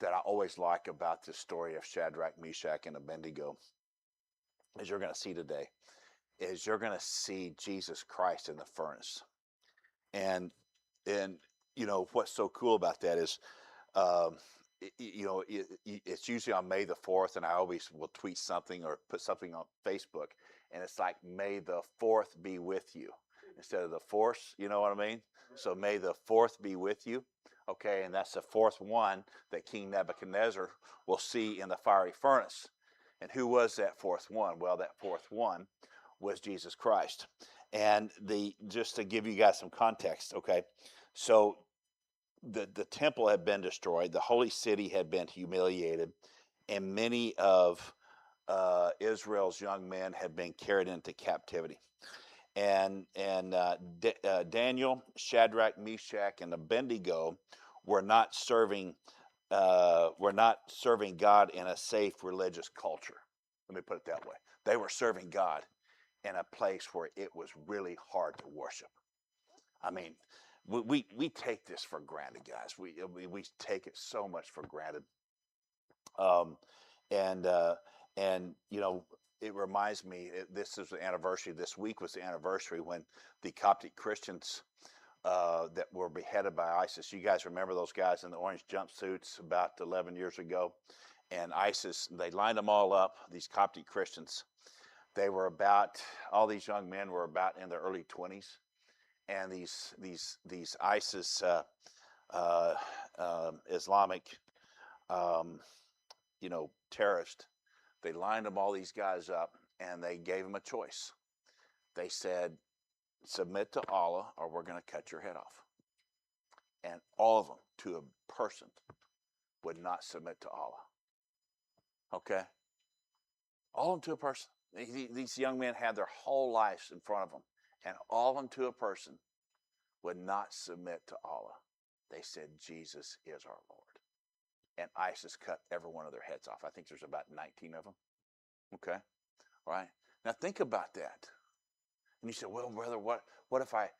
that I always like about this story of Shadrach, Meshach, and Abednego, as you're going to see today, is you're going to see Jesus Christ in the furnace. And and what's so cool about that is, um, it's usually on May the 4th, and I always will tweet something or put something on Facebook, and it's like, May the 4th be with you instead of the force, you know what I mean? So May the 4th be with you. Okay, and that's the fourth one that King Nebuchadnezzar will see in the fiery furnace. And who was that fourth one? Well, that fourth one was Jesus Christ. And just to give you guys some context, okay, so the temple had been destroyed, the holy city had been humiliated, and many of Israel's young men had been carried into captivity. And Daniel, Shadrach, Meshach, and Abednego were not serving God in a safe religious culture. Let me put it that way. They were serving God in a place where it was really hard to worship. I mean, we take this for granted, guys. We take it so much for granted. Um, and it reminds me. This is the anniversary. This week was the anniversary when the Coptic Christians that were beheaded by ISIS. You guys remember those guys in the orange jumpsuits about 11 years ago? And ISIS, they lined them all up. These Coptic Christians. They were all these young men were about in their early 20s, and these ISIS Islamic terrorists, they lined them, all these guys up, and they gave them a choice. They said, submit to Allah or we're going to cut your head off. And all of them, to a person, would not submit to Allah. Okay? All of them to a person. These young men had their whole lives in front of them, and all of them to a person would not submit to Allah. They said, Jesus is our Lord. And ISIS cut every one of their heads off. I think there's about 19 of them. Okay? All right? Now think about that. And you say, well, brother, what if I,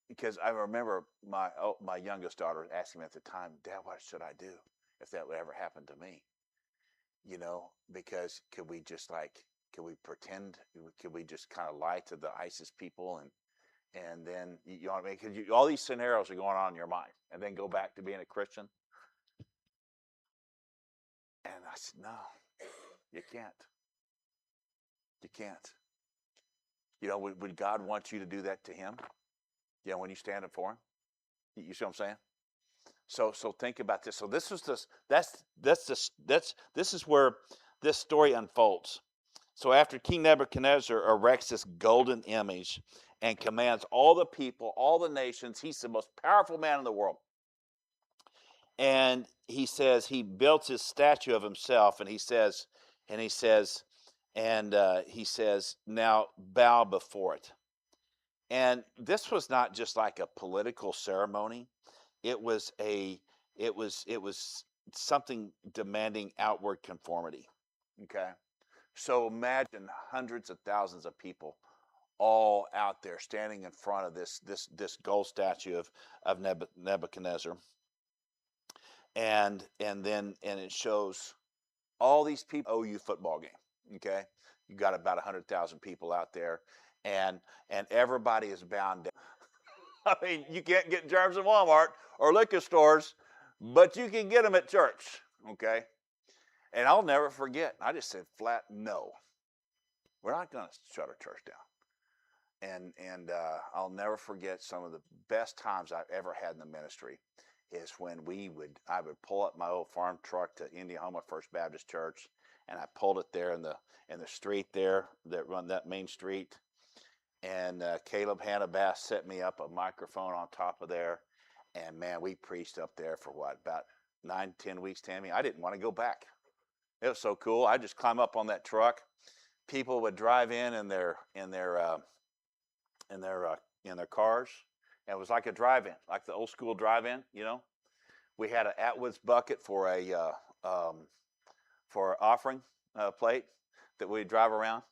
because I remember my youngest daughter asking me at the time, Dad, what should I do if that would ever happen to me? Because could we pretend, could we just kind of lie to the ISIS people and then, you know what I mean? Because all these scenarios are going on in your mind, and then go back to being a Christian. And I said, no, you can't. You can't. Would God want you to do that to him? When you stand up for him? You see what I'm saying? So think about this. So this is where this story unfolds. So after King Nebuchadnezzar erects this golden image and commands all the people, all the nations, he's the most powerful man in the world. And he says he built his statue of himself, and he says, now bow before it. And this was not just like a political ceremony. It was something demanding outward conformity. Okay. So imagine hundreds of thousands of people all out there standing in front of this gold statue of Nebuchadnezzar. And it shows all these people. OU football game. Okay. You got about 100,000 people out there, and everybody is bound down. I mean, you can't get germs in Walmart or liquor stores, but you can get them at church, okay? And I'll never forget, I just said flat no. We're not going to shut our church down. And I'll never forget, some of the best times I've ever had in the ministry is when I would pull up my old farm truck to Indiana First Baptist Church, and I pulled it there in the street there that run that main street. And Caleb Hannabass set me up a microphone on top of there. And man, we preached up there for about 9-10 weeks, Tammy. I didn't want to go back. It was so cool. I just climb up on that truck. People would drive in their cars. And it was like a drive-in, like the old school drive-in, We had an Atwoods bucket for for offering plate that we'd drive around.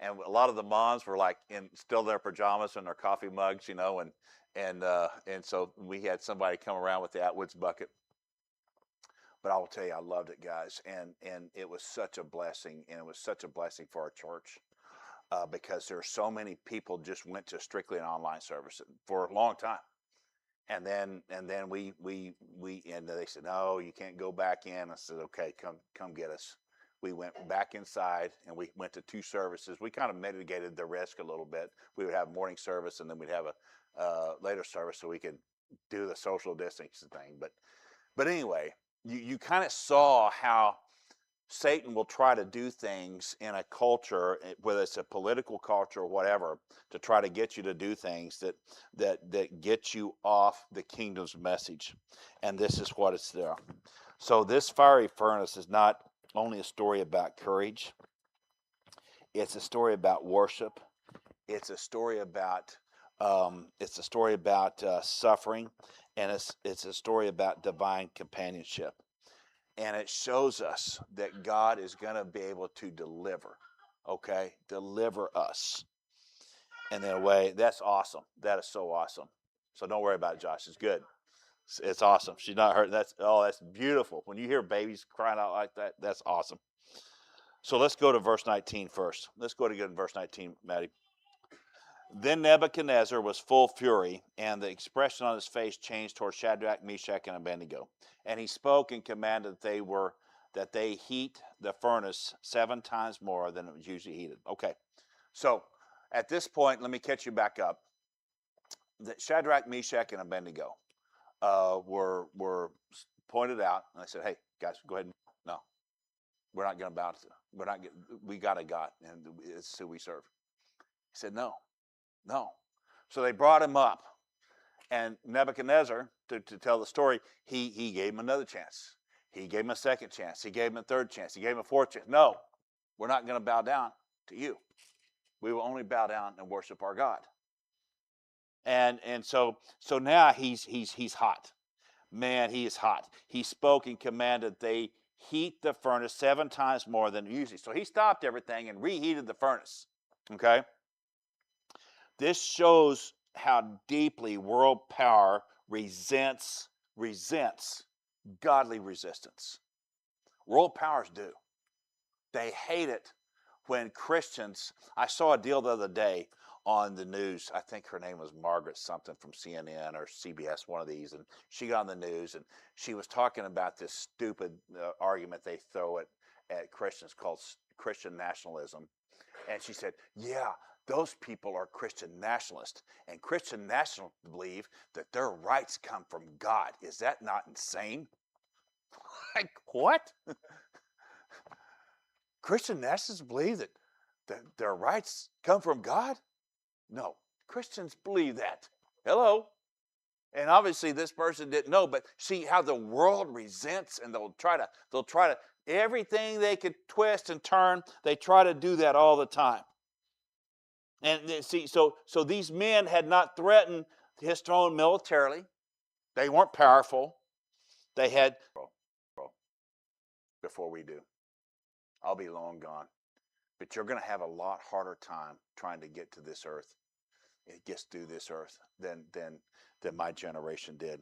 And a lot of the moms were like still in their pajamas and their coffee mugs, and so we had somebody come around with the Atwoods bucket. But I will tell you, I loved it, guys, and it was such a blessing, and it was such a blessing for our church because there are so many people just went to strictly an online service for a long time, and then we and they said, no, you can't go back in. I said, okay, come get us. We went back inside and we went to 2 services. We kind of mitigated the risk a little bit. We would have morning service and then we'd have a later service so we could do the social distancing thing. But anyway, you kind of saw how Satan will try to do things in a culture, whether it's a political culture or whatever, to try to get you to do things that get you off the kingdom's message. And this is what it's there. So this fiery furnace is not only a story about courage, it's a story about worship. It's a story about suffering, and it's a story about divine companionship. And it shows us that God is going to be able to deliver, okay? Deliver us. And in a way, that's awesome. That is so awesome. So don't worry about it, Josh. It's good. It's awesome. She's not hurt. That's beautiful. When you hear babies crying out like that, that's awesome. So let's go to verse 19 first. Let's go to get in verse 19, Maddie. Then Nebuchadnezzar was full fury, and the expression on his face changed toward Shadrach, Meshach, and Abednego. And he spoke and commanded that they heat the furnace 7 times more than it was usually heated. Okay, so at this point, let me catch you back up. That Shadrach, Meshach, and Abednego were pointed out, and I said, "Hey guys, go ahead. No, we're not going to bow to. We're not. We got a God, and it's who we serve." He said, "No." No. So they brought him up. And Nebuchadnezzar, to tell the story, he gave him another chance. He gave him a second chance. He gave him a third chance. He gave him a fourth chance. No, we're not going to bow down to you. We will only bow down and worship our God. And so now he's hot. Man, he is hot. He spoke and commanded they heat the furnace 7 times more than usually. So he stopped everything and reheated the furnace. Okay? This shows how deeply world power resents godly resistance. World powers do. They hate it when Christians, I saw a deal the other day on the news. I think her name was Margaret something from CNN or CBS, one of these, and she got on the news and she was talking about this stupid argument they throw at Christians called Christian nationalism. And she said, yeah, those people are Christian nationalists, and Christian nationalists believe that their rights come from God. Is that not insane? Like, what? Christian nationalists believe that their rights come from God? No, Christians believe that. Hello? And obviously this person didn't know, but see how the world resents, and they'll try to, everything they could twist and turn, they try to do that all the time. And see, so these men had not threatened his throne militarily. They weren't powerful. They had before we do. I'll be long gone. But you're going to have a lot harder time trying to get to this earth. It gets through this earth than my generation did.